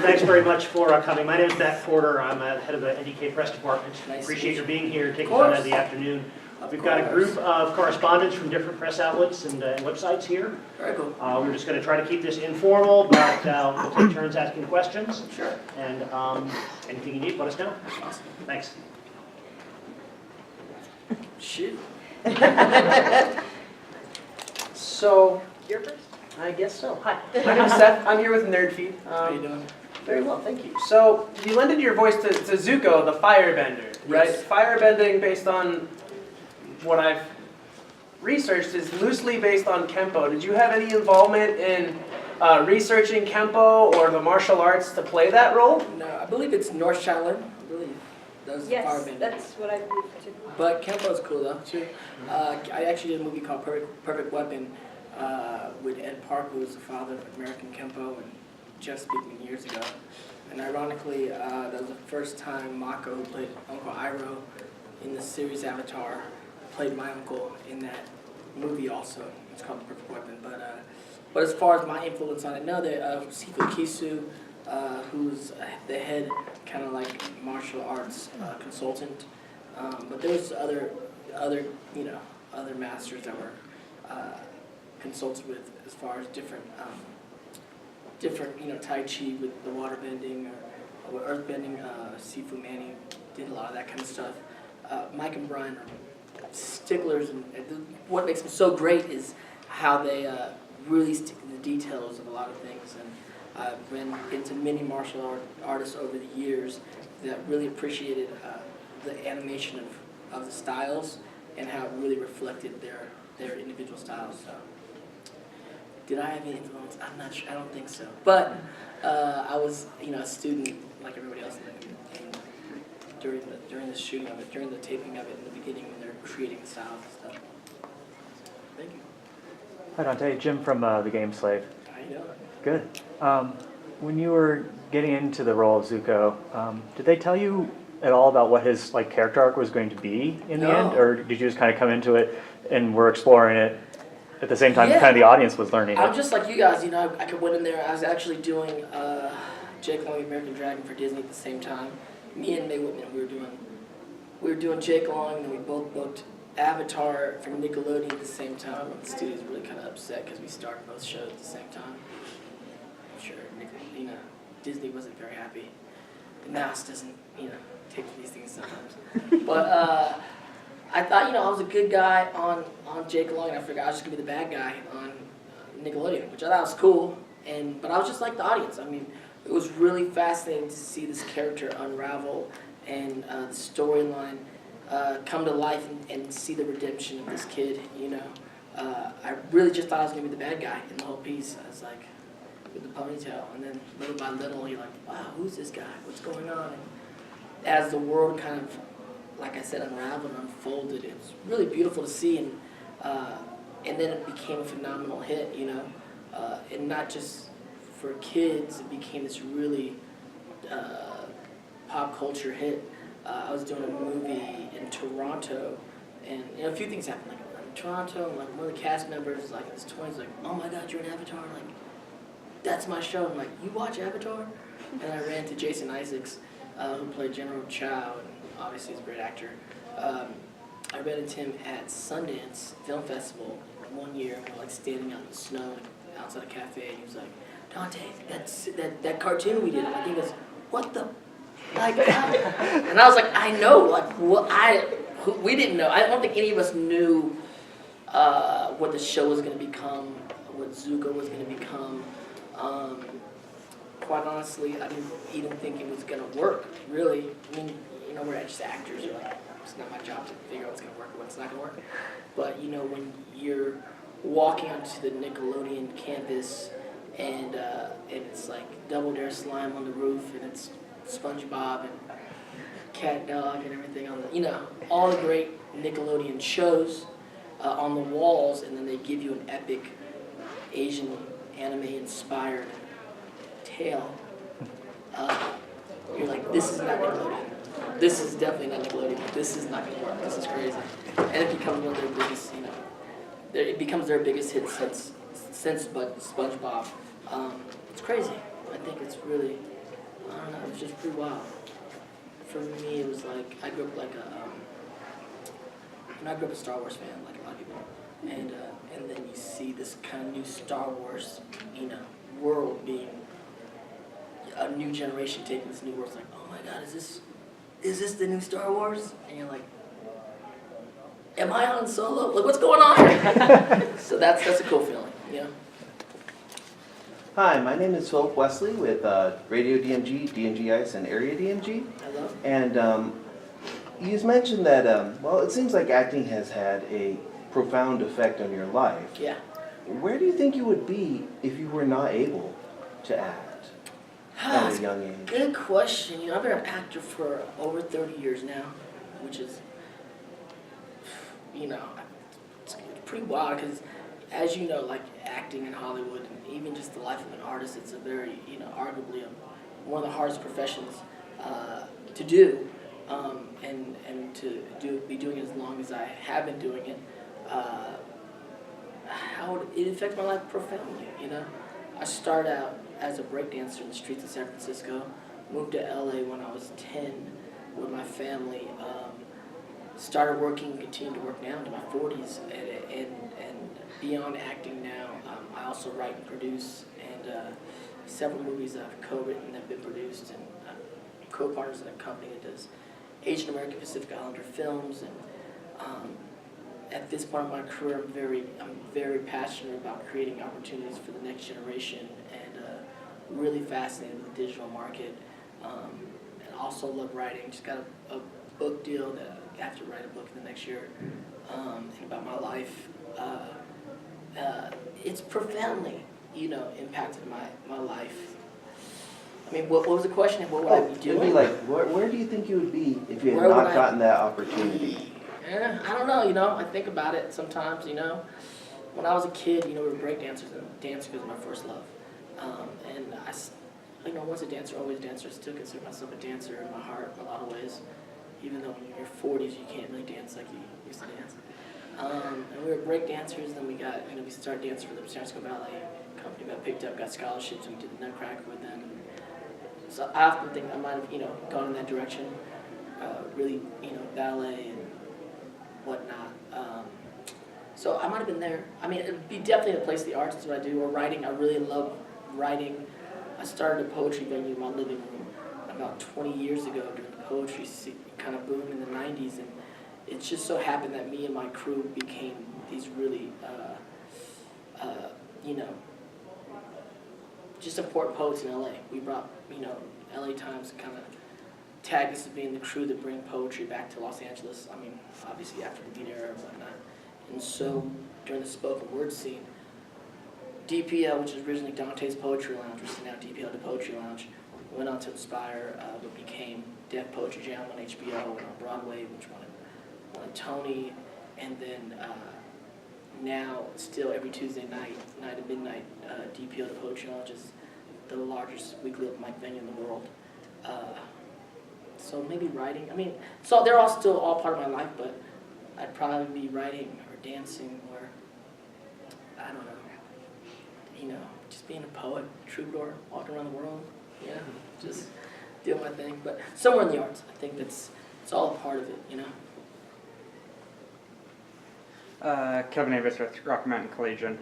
thanks very much for coming. My name is Matt Porter. I'm head of the NDK press department. Nice Appreciate your being here, taking course. time out of the afternoon. We've got a group of correspondents from different press outlets and websites here. Very cool. We're just going to try to keep this informal, but we'll take turns asking questions. Sure. And anything you need, let us know. Awesome. Thanks. Shoot. So, You're first? I guess so. Hi, my name is Seth. I'm here with Nerdfeed. How you doing? Very well, thank you. So, you lended your voice to Zuko, the firebender, right? Yes. Firebending, based on what I've researched, is loosely based on Kempo. Did you have any involvement in researching Kempo or the martial arts to play that role? No, I believe it's North Shaolin. I believe those Yes, firebending. that's what I believe too. But Kempo's cool though too. I actually did a movie called Perfect Weapon with Ed Park, who was the father of American Kempo, and just speaking years ago. And ironically, that was the first time Mako, who played Uncle Iroh in the series Avatar, played my uncle in that movie also. It's called Perfect Weapon. But as far as my influence on it, no, Sifu Kisu, who's the head kind of like martial arts consultant. But there's other masters that were consulted with as far as different Tai Chi with the water bending or earth bending. Sifu Manny did a lot of that kind of stuff. Mike and Brian are sticklers, and what makes them so great is how they really stick to the details of a lot of things. And I've been into many martial artists over the years that really appreciated the animation of the styles and how it really reflected their individual styles. So, did I have any influence? I'm not sure. I don't think so. But I was, a student like everybody else during the shooting of it, during the taping of it in the beginning when they're creating the styles and stuff. Thank you. Hi Dante, Jim from The Game Slave. How you doing? Good. When you were getting into the role of Zuko, did they tell you at all about what his character arc was going to be in the end, or did you just kind of come into it and were exploring it at the same time? Yeah. Kind of the audience was learning I'm it. just like you guys, I could went in there. I was actually doing Jake Long, American Dragon for Disney at the same time. Me and May Whitman, we were doing Jake Long, and we both booked Avatar from Nickelodeon at the same time. And the studio's really kind of upset because we started both shows at the same time. I'm sure Disney wasn't very happy. The mouse doesn't, take these things sometimes. But I thought, I was a good guy on Jake Long, and I figured I was just gonna be the bad guy on Nickelodeon, which I thought was cool. But I was just like the audience. I mean, it was really fascinating to see this character unravel and the storyline come to life and see the redemption of this kid. I really just thought I was gonna be the bad guy in the whole piece. I was like, with the ponytail, and then little by little, you're like, wow, who's this guy? What's going on? And as the world kind of, like I said, unraveled and unfolded, it was really beautiful to see, and then it became a phenomenal hit, and not just for kids, it became this really pop culture hit. I was doing a movie in Toronto, and a few things happened. Like in Toronto, and one of the cast members, like in his 20s, like, oh my God, you're in Avatar, like that's my show. I'm like, you watch Avatar? And I ran to Jason Isaacs, who played General Chow, and obviously he's a great actor. I ran into him at Sundance Film Festival one year, and we were standing out in the snow outside a cafe, and he was like, Dante, that cartoon we did. And he goes, what the? And I was like, I know, we didn't know. I don't think any of us knew what the show was going to become, what Zuko was going to become. Quite honestly, I didn't even think it was going to work, really. I mean, we're just actors. You're like, it's not my job to figure out what's going to work and what's not going to work. But, when you're walking onto the Nickelodeon campus and it's like Double Dare Slime on the roof, and it's SpongeBob and Cat Dog and everything on the, all the great Nickelodeon shows on the walls, and then they give you an epic Asian anime-inspired tale. You're like, this is not Nickelodeon. This is definitely not Nickelodeon. This is not going to work. This is crazy. And it becomes one of their biggest, it becomes their biggest hit since SpongeBob. It's crazy. I think it's really I don't know, it was just pretty wild. For me, it was like, I grew up like I grew up a Star Wars fan, like a lot of people. And then you see this kind of new Star Wars, world being, a new generation taking this new world. It's like, oh my God, is this the new Star Wars? And you're like, am I Han Solo? Like, what's going on here? So that's a cool feeling, Hi, my name is Philip Wesley with Radio DMG, DMG Ice, and Area DMG. Hello? And you mentioned that, well, it seems like acting has had a profound effect on your life. Yeah. Where do you think you would be if you were not able to act at a young age? Good question. I've been an actor for over 30 years now, which is, it's pretty wild because, as you know, like acting in Hollywood and even just the life of an artist, it's a very, arguably one of the hardest professions to do, and to be doing it as long as I have been doing it. How would it affect my life profoundly? I started out as a breakdancer in the streets of San Francisco, moved to LA when I was 10 with my family, started working, continued to work now into my 40s, and beyond acting now, I also write and produce, and several movies I've co-written and have been produced, and co-partners in a company that does Asian American Pacific Islander films, and at this point in my career, I'm very passionate about creating opportunities for the next generation, and really fascinated with the digital market, and also love writing. Just got a book deal that I have to write a book in the next year, and about my life. It's profoundly, impacted my life. I mean, what was the question? What would I be doing? It'd be like, where do you think you would be if you had Where would not I gotten that opportunity? I don't know, I think about it sometimes, When I was a kid, we were breakdancers, and dancing was my first love. And once a dancer, always a dancer. I still consider myself a dancer in my heart in a lot of ways, even though in your 40s you can't really dance like you used to dance. And we were breakdancers, then we started dancing for the San Francisco Ballet Company, got picked up, got scholarships, and we did the Nutcracker with them. So I often think I might have, gone in that direction, really, ballet and whatnot. So I might have been there. I mean, it'd be definitely a place of the arts is what I do, or writing. I really love writing. I started a poetry venue in my living room about 20 years ago during the poetry kind of boom in the 90s, and it just so happened that me and my crew became these really, just important poets in LA. We brought, LA Times kind of tagged us as being the crew that bring poetry back to Los Angeles. I mean, obviously after the Beat era and whatnot. And so during the spoken word scene, DPL, which is originally Dante's Poetry Lounge, which is now DPL the Poetry Lounge, went on to inspire what became Def Poetry Jam on HBO and on Broadway, which won a Tony, and then now still every Tuesday night at midnight, DPL the Poetry Lounge is the largest weekly open mic venue in the world. So maybe writing. I mean, so they're all still all part of my life, but I'd probably be writing or dancing or, I don't know, just being a poet, troubadour, walking around the world, just doing my thing. But somewhere in the arts, I think it's all a part of it, Kevin Avis with Rocky Mountain Collegian.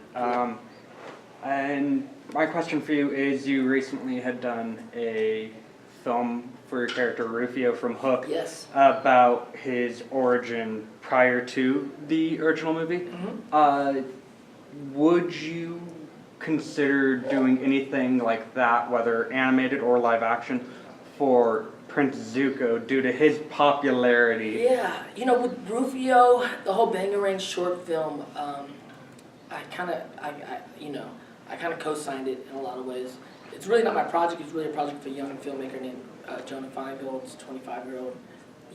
And my question for you is, you recently had done a film for your character Rufio from Hook. Yes. About his origin prior to the original movie. Mm-hmm. Would you consider doing anything like that, whether animated or live action, for Prince Zuko due to his popularity? Yeah, with Rufio, the whole Bangarang short film, I kind of co-signed it in a lot of ways. It's really not my project. It's really a project of a young filmmaker named Jonah Feingold. He's a 25-year-old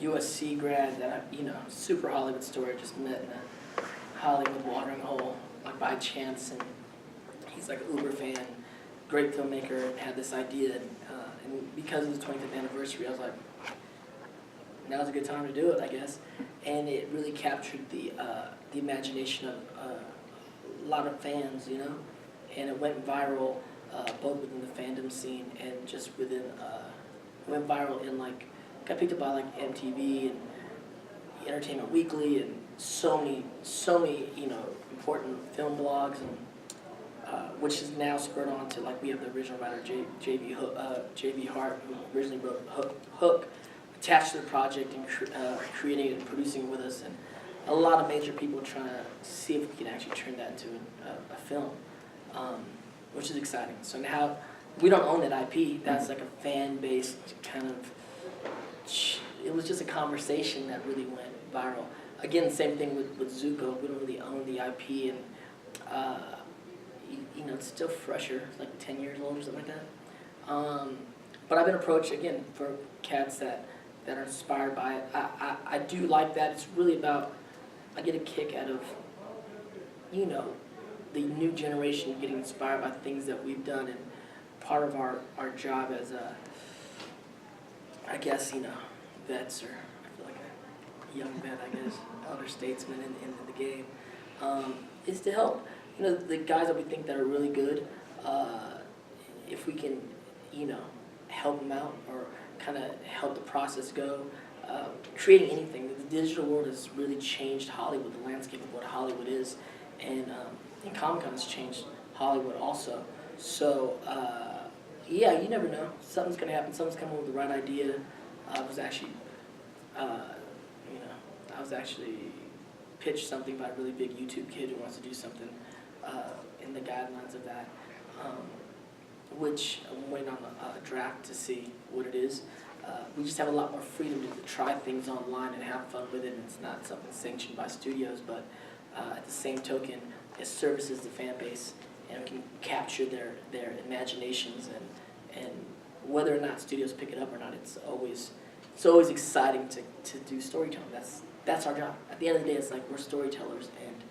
USC grad that super Hollywood story. Just met in a Hollywood watering hole, like by chance, and he's like an Uber fan, great filmmaker, and had this idea. And because of the 25th anniversary, I was like, now's a good time to do it, I guess. And it really captured the imagination of a lot of fans, and it went viral both within the fandom scene and just within went viral and like got picked up by like MTV and Entertainment Weekly and so many important film blogs, and which is now spurred on to like we have the original writer J.V. Hart, who originally wrote Hook, attached to the project and creating it and producing it with us, and a lot of major people trying to see if we can actually turn that into a film, which is exciting. So now we don't own that IP. That's like a fan-based kind of. It was just a conversation that really went viral. Again, same thing with Zuko. We don't really own the IP, and it's still fresher. It's like 10 years old or something like that. But I've been approached again for cats that are inspired by it. I do like that. It's really about. I get a kick out of, the new generation getting inspired by things that we've done, and part of our job as I guess, vets, or I feel like a young vet, I guess, elder statesman in the game, is to help, the guys that we think that are really good, if we can, help them out or kind of help the process go. Creating anything. The digital world has really changed Hollywood, the landscape of what Hollywood is, and Comic-Con has changed Hollywood also. So, you never know. Something's going to happen. Someone's coming with the right idea. I was actually pitched something by a really big YouTube kid who wants to do something in the guidelines of that, which I'm waiting on a draft to see what it is. We just have a lot more freedom to try things online and have fun with it. It's not something sanctioned by studios, but at the same token, it services the fan base and can capture their imaginations, and whether or not studios pick it up or not, it's always exciting to do storytelling. That's our job. At the end of the day, it's like we're storytellers, and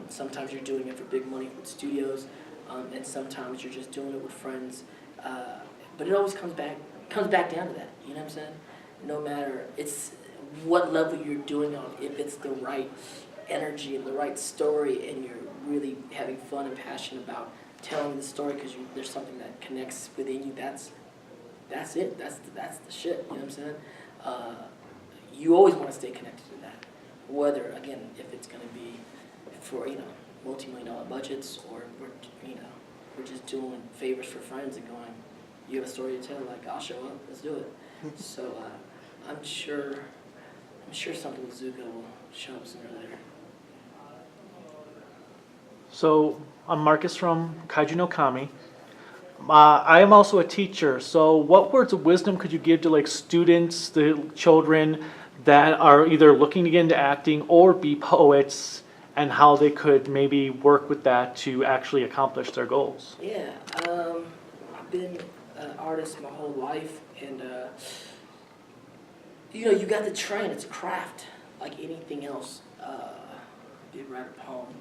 sometimes you're doing it for big money with studios, and sometimes you're just doing it with friends. But it always comes back down to that, you know what I'm saying? No matter, it's what level you're doing on, if it's the right energy and the right story, and you're really having fun and passion about telling the story because there's something that connects within you, that's it, that's the shit, you know what I'm saying? You always want to stay connected to that, whether, again, if it's going to be for, multi-million-dollar budgets, or we're just doing favors for friends and going, you have a story to tell, like, I'll show up, let's do it. So I'm sure something with Zuko will show up sooner or later. So I'm Marcus from Kaiju no Kami. I am also a teacher. So what words of wisdom could you give to like students, the children that are either looking to get into acting or be poets, and how they could maybe work with that to actually accomplish their goals? Yeah, I've been an artist my whole life, and you got to train. It's a craft like anything else. Did write a poem,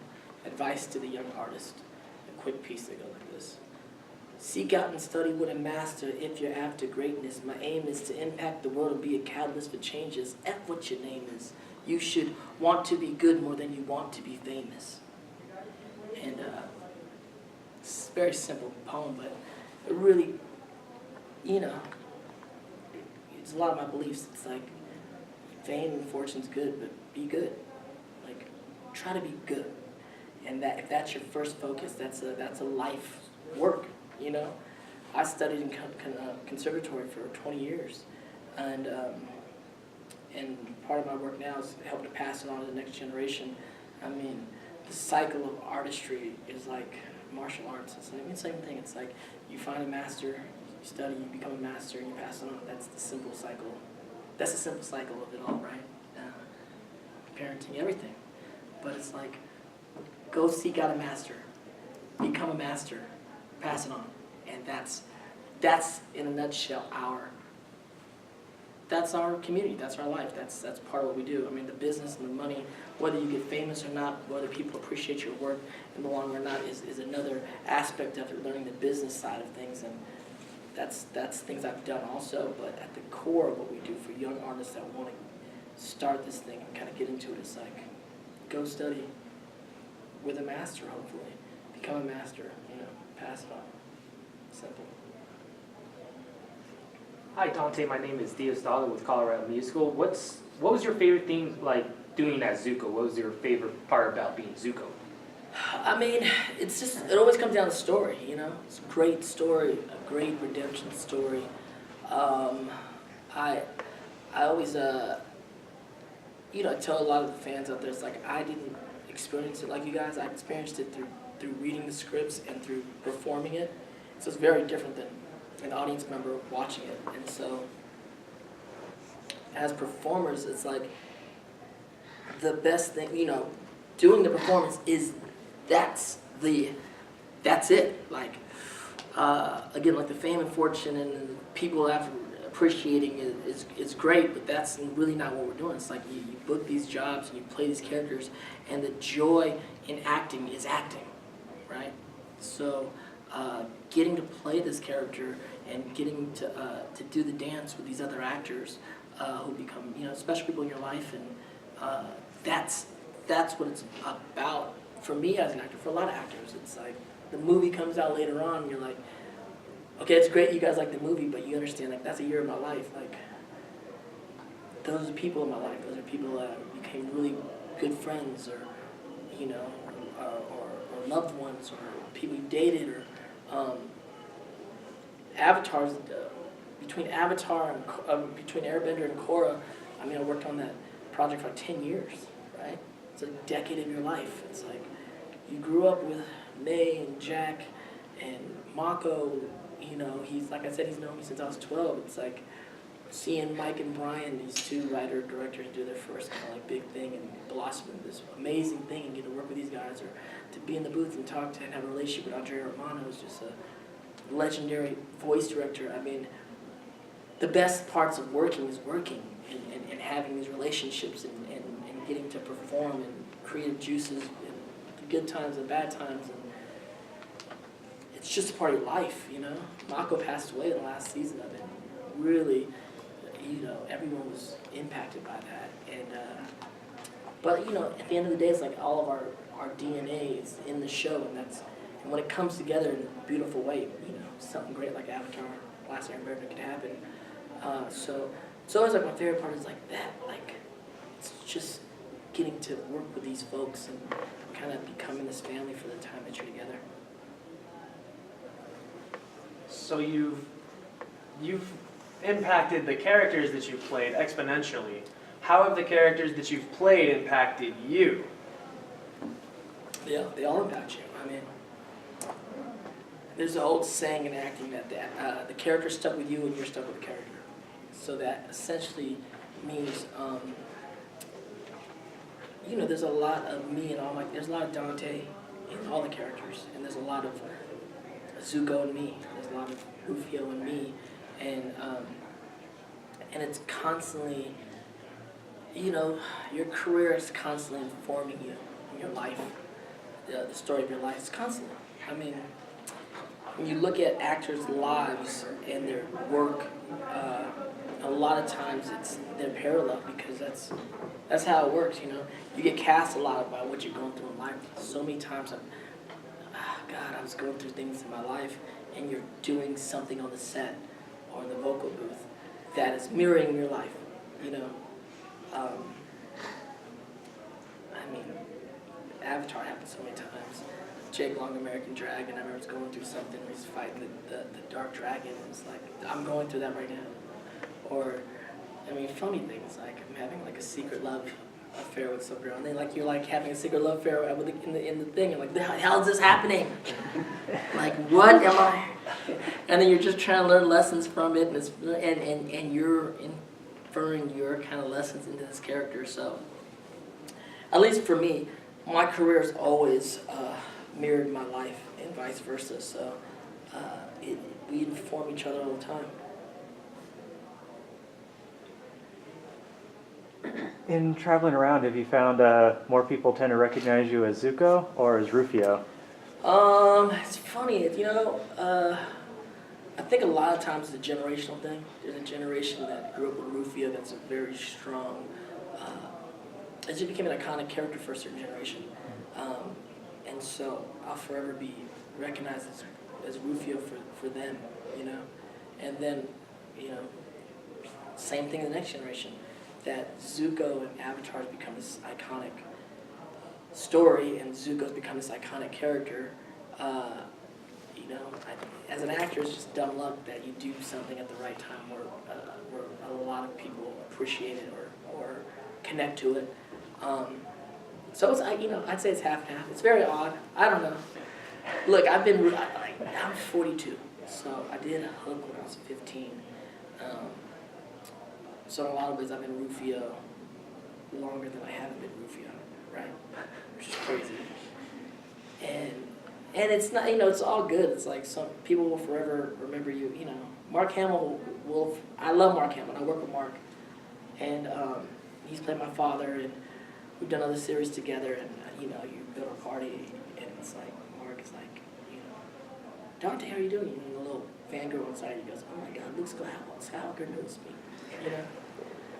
advice to the young artist, a quick piece that goes like this. Seek out and study with a master if you're after greatness. My aim is to impact the world and be a catalyst for changes. F what your name is. You should want to be good more than you want to be famous. And it's a very simple poem, but it really, it's a lot of my beliefs. It's like fame and fortune's good, but be good. Like, try to be good. And that if that's your first focus, that's a life work. I studied in conservatory for 20 years, and part of my work now is helping to pass it on to the next generation. I mean, the cycle of artistry is like martial arts. It's the same thing. It's like you find a master, you study, you become a master, and you pass it on. That's the simple cycle. That's the simple cycle of it all, right? Parenting, everything. But it's like, go seek out a master, become a master, pass it on. And that's in a nutshell that's our community, that's our life, that's part of what we do. I mean, the business and the money, whether you get famous or not, whether people appreciate your work in the long run or not, is another aspect of it, learning the business side of things, and that's things I've done also. But at the core of what we do for young artists that want to start this thing and kind of get into it, it's like, go study with a master, hopefully. Become a master, pass it on. Simple. Hi Dante, my name is Diaz Dalla with Colorado Musical. What was your favorite thing like doing as Zuko? What was your favorite part about being Zuko? I mean, it's just, it always comes down to story, you know? It's a great story, a great redemption story. I always, you know, I tell a lot of the fans out there, it's like, I didn't experience it like you guys. I experienced it through reading the scripts and through performing it. So it's very different than an audience member watching it. And so, as performers, it's like, the best thing, you know, doing the performance is, that's it. Like, again, like the fame and fortune and people appreciating it is great, but that's really not what we're doing. It's like you book these jobs and you play these characters, and the joy in acting is acting, right? So getting to play this character and getting to do the dance with these other actors who become, you know, special people in your life, and that's what it's about for me as an actor. For a lot of actors, it's like the movie comes out later on, and you're like, okay, it's great you guys like the movie, but you understand, like, that's a year of my life. Like, those are people in my life. Those are people that became really good friends, or, you know, or loved ones, or people you dated, or avatars. Between Avatar and between Airbender and Korra, I mean, I worked on that project for like 10 years, right? It's a decade of your life. It's like you grew up with May and Jack and Mako. You know, he's, like I said, he's known me since I was 12. It's like seeing Mike and Brian, these two writer-directors, do their first kind of like big thing and blossom into this amazing thing, and get to work with these guys, or to be in the booth and talk to and have a relationship with Andrea Romano, who's just a legendary voice director. I mean, the best parts of working is working, and having these relationships, and getting to perform, and creative juices, and the good times and bad times, and it's just a part of your life, you know? Mako passed away in the last season of it. Really, you know, everyone was impacted by that. And but, you know, at the end of the day, it's like all of our DNA is in the show, and when it comes together in a beautiful way, you know, something great like Avatar, Last Airbender can happen. So it's always like my favorite part is like that. Like, it's just getting to work with these folks and kind of becoming this family for the time that you're together. So you've impacted the characters that you've played exponentially. How have the characters that you've played impacted you? Yeah, they all impact you. I mean, there's an old saying in acting that the character stuck with you and you're stuck with the character. So that essentially means, you know, there's a lot of me and there's a lot of Dante in all the characters, and there's a lot of Zuko and me. There's a lot of Rufio and me, and it's constantly, you know, your career is constantly informing you in your life. The story of your life is constantly. I mean, when you look at actors' lives and their work, a lot of times they're parallel, because that's how it works, you know. You get cast a lot by what you're going through in life. So many times I was going through things in my life, and you're doing something on the set or in the vocal booth that is mirroring your life, you know. I mean, Avatar happened so many times. Jake Long, American Dragon, I remember I was going through something, he's fighting the Dark Dragon, and it's like, I'm going through that right now. Or, I mean, funny things, like I'm having like a secret love affair with some girl, and then like you're like having a secret love affair in the thing, and like, the hell is this happening? Like, what am I? And then you're just trying to learn lessons from it, and you're inferring your kind of lessons into this character. So, at least for me, my career has always mirrored my life, and vice versa. So, we inform each other all the time. In traveling around, have you found more people tend to recognize you as Zuko or as Rufio? It's funny, you know, I think a lot of times it's a generational thing. There's a generation that grew up with Rufio that's a very strong, it just became an iconic character for a certain generation. And so I'll forever be recognized as Rufio for them, you know. And then, you know, same thing in the next generation, that Zuko and Avatar has become this iconic story, and Zuko's become this iconic character. You know, as an actor, it's just dumb luck that you do something at the right time where a lot of people appreciate it or connect to it. So it's, I'd say it's half and half. It's very odd. I don't know. Look, I'm 42, so I did a hook when I was 15. So in a lot of ways, I've been Rufio longer than I haven't been Rufio, right? Which is crazy. And it's not, it's all good. It's like some people will forever remember you. Mark Hamill will. I love Mark Hamill. I work with Mark, and he's played my father, and we've done other series together. And you build a party, and it's like Mark is like, Dante, how are you doing? And the little fangirl inside, he goes, oh my God, Luke Skywalker knows me.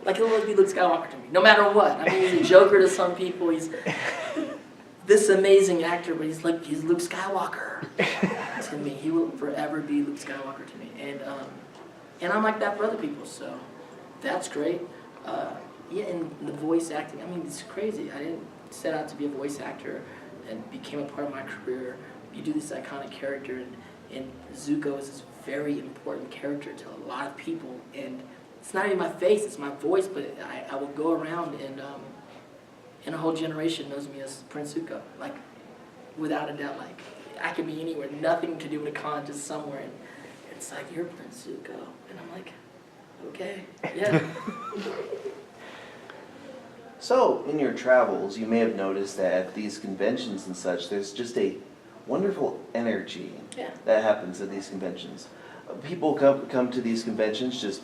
Like he'll always be Luke Skywalker to me, no matter what. I mean, he's a Joker to some people. He's this amazing actor, but he's Luke Skywalker to me. He will forever be Luke Skywalker to me, and I'm like that for other people. So that's great. And the voice acting. I mean, it's crazy. I didn't set out to be a voice actor, and became a part of my career. You do this iconic character, and Zuko is this very important character to a lot of people, and it's not even my face, it's my voice, but I will go around and a whole generation knows me as Prince Zuko, like, without a doubt. Like, I could be anywhere, nothing to do with a con, just somewhere, and it's like, you're Prince Zuko, and I'm like, okay, yeah. So, in your travels, you may have noticed that at these conventions and such, there's just a wonderful energy Yeah. that happens at these conventions. People come to these conventions just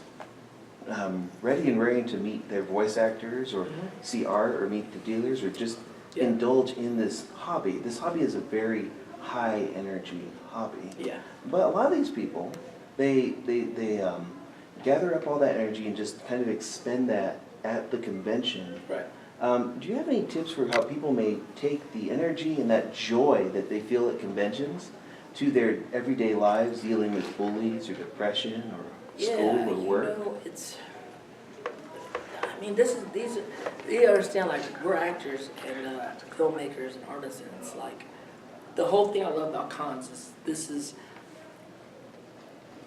ready and raring to meet their voice actors, or see art, or meet the dealers, or just indulge in this hobby. This hobby is a very high energy hobby. Yeah. But a lot of these people, they gather up all that energy and just kind of expend that at the convention. Right. Do you have any tips for how people may take the energy and that joy that they feel at conventions to their everyday lives, dealing with bullies or depression or school or work? You understand, like, we're actors and filmmakers and artists, and it's like, the whole thing I love about cons is this is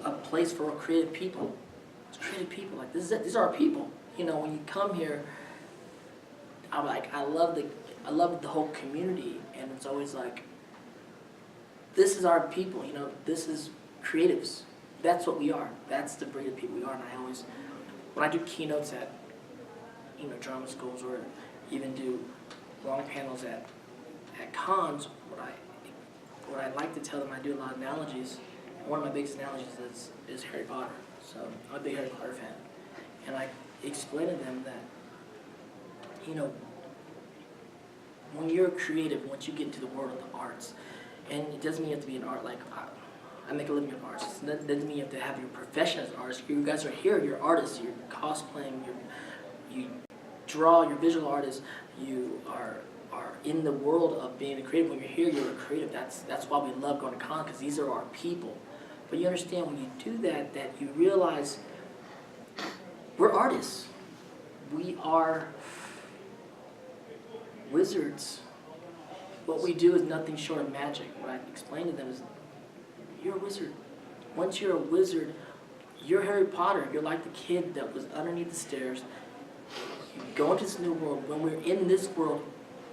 a place for creative people. It's creative people. Like, this is it. These are our people. When you come here, I'm like, I love the whole community, and it's always like, this is our people. This is creatives. That's what we are. That's the breed of people we are. And I always, when I do keynotes at, drama schools, or even do long panels at cons, what I like to tell them, I do a lot of analogies. One of my biggest analogies is Harry Potter. So I'm a big Harry Potter fan. And I explain to them that, when you're creative, once you get into the world of the arts, and it doesn't mean you have to be an art, like, I make a living in arts. It doesn't mean you have to have your profession as an artist. You guys are here, you're artists, you're cosplaying, you draw, you're visual artists, you are in the world of being a creative. When you're here, you're a creative. That's why we love going to con, because these are our people. But you understand, when you do that you realize we're artists. We are wizards. What we do is nothing short of magic. What I explain to them is, you're a wizard. Once you're a wizard, you're Harry Potter. You're like the kid that was underneath the stairs. You go into this new world. When we're in this world,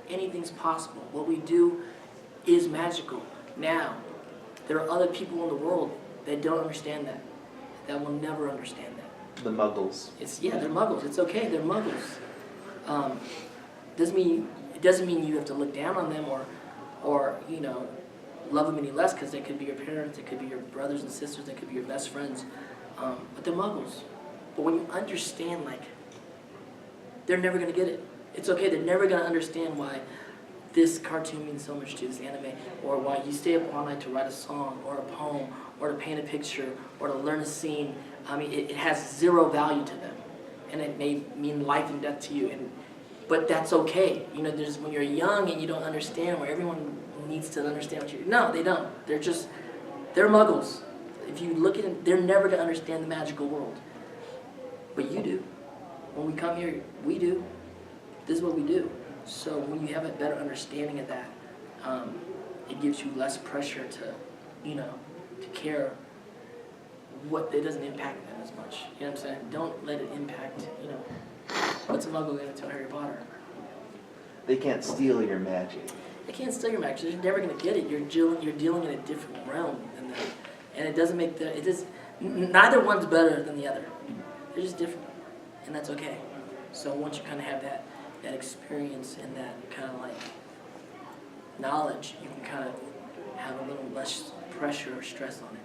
anything's possible. What we do is magical. Now, there are other people in the world that don't understand that will never understand that. The muggles. They're muggles. It's okay, they're muggles. It doesn't mean you have to look down on them or love them any less, because they could be your parents, they could be your brothers and sisters, they could be your best friends. But they're muggles. But when you understand, like, they're never going to get it. It's okay, they're never going to understand why this cartoon means so much to this anime, or why you stay up all night to write a song, or a poem, or to paint a picture, or to learn a scene. I mean, it has zero value to them. And it may mean life and death to you. But that's okay. When you're young and you don't understand, where everyone needs to understand what no, they don't. They're muggles. If you look at them, they're never going to understand the magical world. but you do. When we come here, we do. This is what we do. So when you have a better understanding of that, it gives you less pressure to, to care what it doesn't impact them as much. You know what I'm saying? Don't let it impact, what's a muggle going to tell Harry Potter? They can't steal your magic. They can't steal your magic. You're never going to get it. You're dealing in a different realm than that. And it doesn't make neither one's better than the other. They're just different. And that's okay. So once you kind of have that experience and that kind of like knowledge, you can kind of have a little less pressure or stress on it.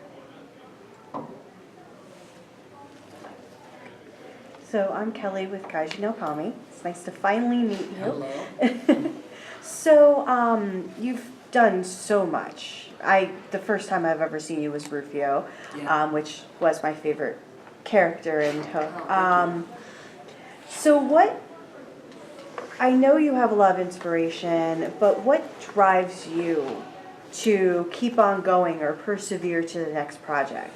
So I'm Kelly with Kaiji no Kami. It's nice to finally meet you. Hello. So you've done so much. The first time I've ever seen you was Rufio, Yeah. which was my favorite character in Hook. Thank you. So I know you have a lot of inspiration, but what drives you to keep on going or persevere to the next project?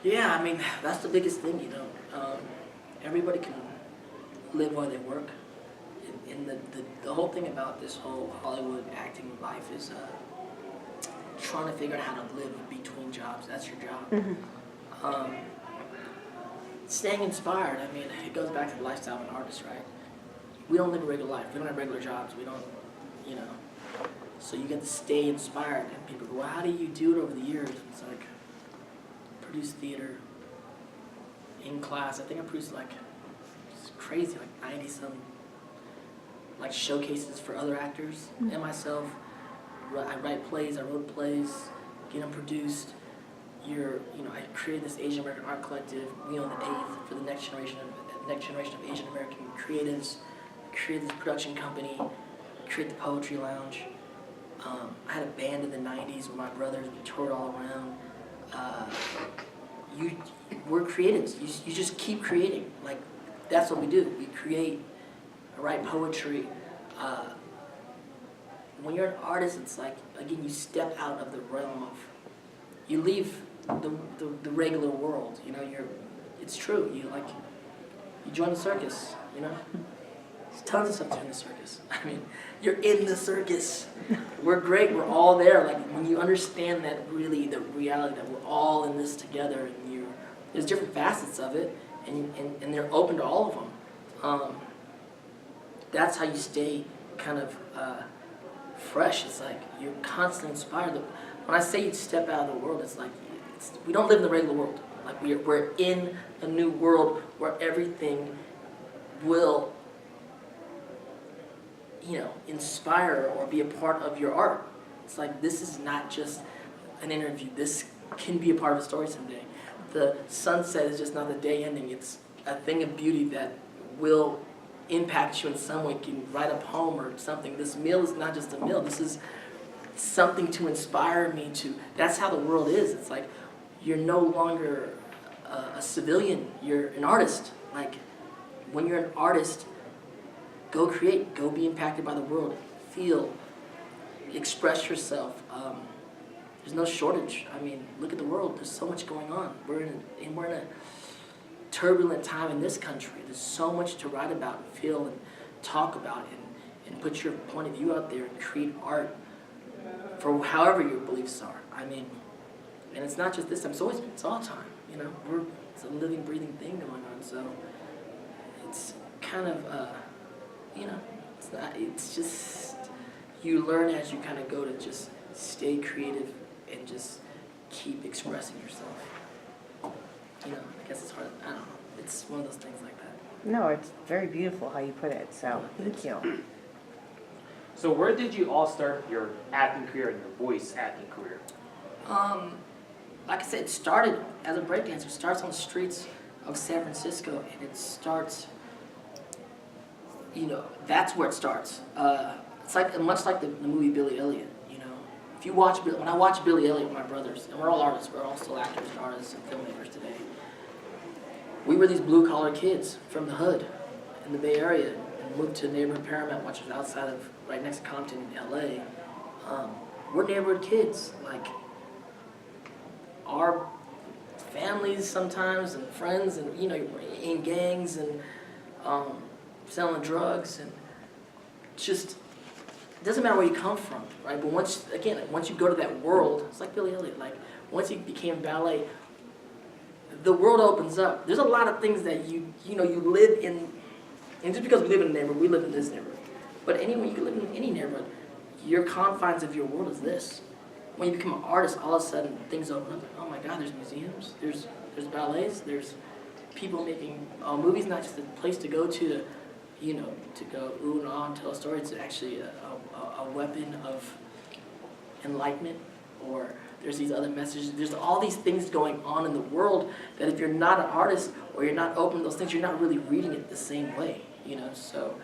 Yeah, I mean, that's the biggest thing, everybody can live while they work. And the whole thing about this whole Hollywood acting life is trying to figure out how to live between jobs. That's your job. Mm-hmm. Staying inspired, I mean, it goes back to the lifestyle of an artist, right? We don't live a regular life. We don't have regular jobs. We don't, So you get to stay inspired. And people go, well, how do you do it over the years? It's like, produce theater in class. I think I produced it's crazy, 90-some, showcases for other actors and myself. I write plays, I wrote plays, get them produced. I created this Asian American art collective. We own the 8th for the next generation of Asian American creatives. Created this production company, created the Poetry Lounge. I had a band in the 90s with my brothers. We toured all around. We're creatives. You just keep creating. That's what we do. We create, write poetry. When you're an artist, it's again, you step out of the realm of, you leave the regular world. It's true. You join the circus. There's tons of stuff to do in the circus. I mean, you're in the circus. We're great. We're all there. When you understand that really the reality that we're all in this together, and there's different facets of it, and they're open to all of them. That's how you stay kind of fresh. It's you're constantly inspired. When I say you step out of the world, we don't live in the regular world. We're in a new world where everything will, inspire or be a part of your art. It's this is not just an interview. This can be a part of a story someday. The sunset is just not the day ending. It's a thing of beauty that will impact you in some way. You can write a poem or something. This meal is not just a meal. This is something to inspire me to. That's how the world is. It's you're no longer a civilian. You're an artist. When you're an artist, go create. Go be impacted by the world. Feel. Express yourself. There's no shortage. I mean, look at the world. There's so much going on. We're in a turbulent time in this country. There's so much to write about and feel and talk about and put your point of view out there and create art for however your beliefs are. I mean, and it's not just this time. It's all the time. It's a living, breathing thing going on. So it's kind of, it's just, you learn as you kind of go to just stay creative and just keep expressing yourself. I guess it's hard. I don't know. It's one of those things like that. No, it's very beautiful how you put it, so thank you. So where did you all start your acting career and your voice acting career? Like I said, it started as a breakdancer. It starts on the streets of San Francisco, and it starts, that's where it starts. It's much like the movie Billy Elliot, If you watch, when I watch Billy Elliot with my brothers, and we're all artists, we're all still actors and artists and filmmakers today. We were these blue-collar kids from the hood in the Bay Area and moved to neighborhood Paramount, which was outside of, right next to Compton in LA. We're neighborhood kids. Our families sometimes and friends and, you know, you're in gangs and selling drugs and just, it doesn't matter where you come from, right? But once you go to that world, it's like Billy Elliot, like once he became ballet, the world opens up. There's a lot of things that you live in, and just because we live in a neighborhood, we live in this neighborhood. But anyway, you can live in any neighborhood. Your confines of your world is this. When you become an artist, all of a sudden things open up. Oh my God, there's museums, there's ballets, there's people making movies, not just a place to go to go ooh and ah and tell a story. It's actually a weapon of enlightenment, or there's these other messages. There's all these things going on in the world that if you're not an artist or you're not open to those things, you're not really reading it the same way, you know. So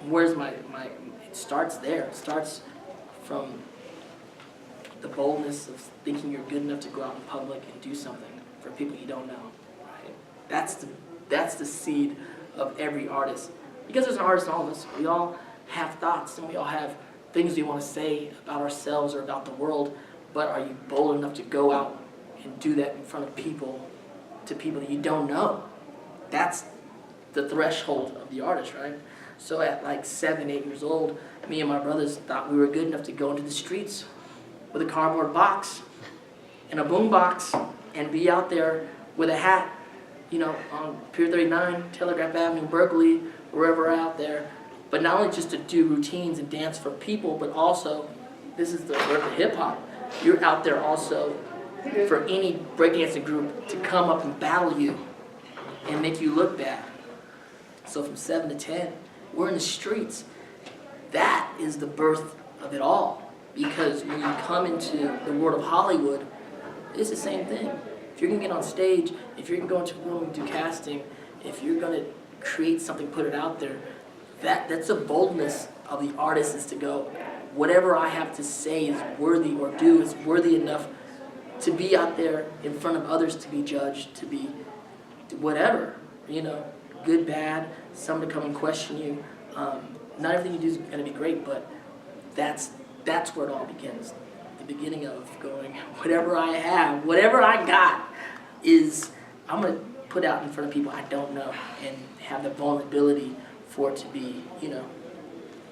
where's it starts there. It starts from the boldness of thinking you're good enough to go out in public and do something for people you don't know, right? That's the seed of every artist. Because there's an artist in all of us. We all have thoughts and we all have things we want to say about ourselves or about the world, but are you bold enough to go out and do that in front of people, to people that you don't know? That's the threshold of the artist, right? So at like 7, 8 years old, me and my brothers thought we were good enough to go into the streets with a cardboard box and a boom box and be out there with a hat, you know, on Pier 39, Telegraph Avenue, Berkeley, wherever out there. But not only just to do routines and dance for people, but also, this is the birth of hip hop. You're out there also for any breakdancing group to come up and battle you and make you look bad. So from 7 to 10, we're in the streets. That is the birth of it all. Because when you come into the world of Hollywood, it's the same thing. If you're gonna get on stage, if you're gonna go into a room and do casting, if you're gonna create something, put it out there, that's a boldness of the artist, is to go, whatever I have to say is worthy, or do is worthy enough to be out there in front of others, to be judged, to be whatever, you know, good, bad, someone to come and question you. Not everything you do is gonna be great, but that's where it all begins. The beginning of going, whatever I have, whatever I got is, I'm gonna put out in front of people I don't know and have the vulnerability for it to be, you know,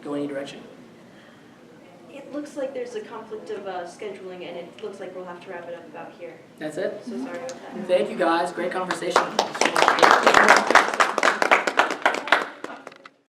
go any direction. It looks like there's a conflict of scheduling, and it looks like we'll have to wrap it up about here. That's it. So sorry about that. Thank you guys, great conversation.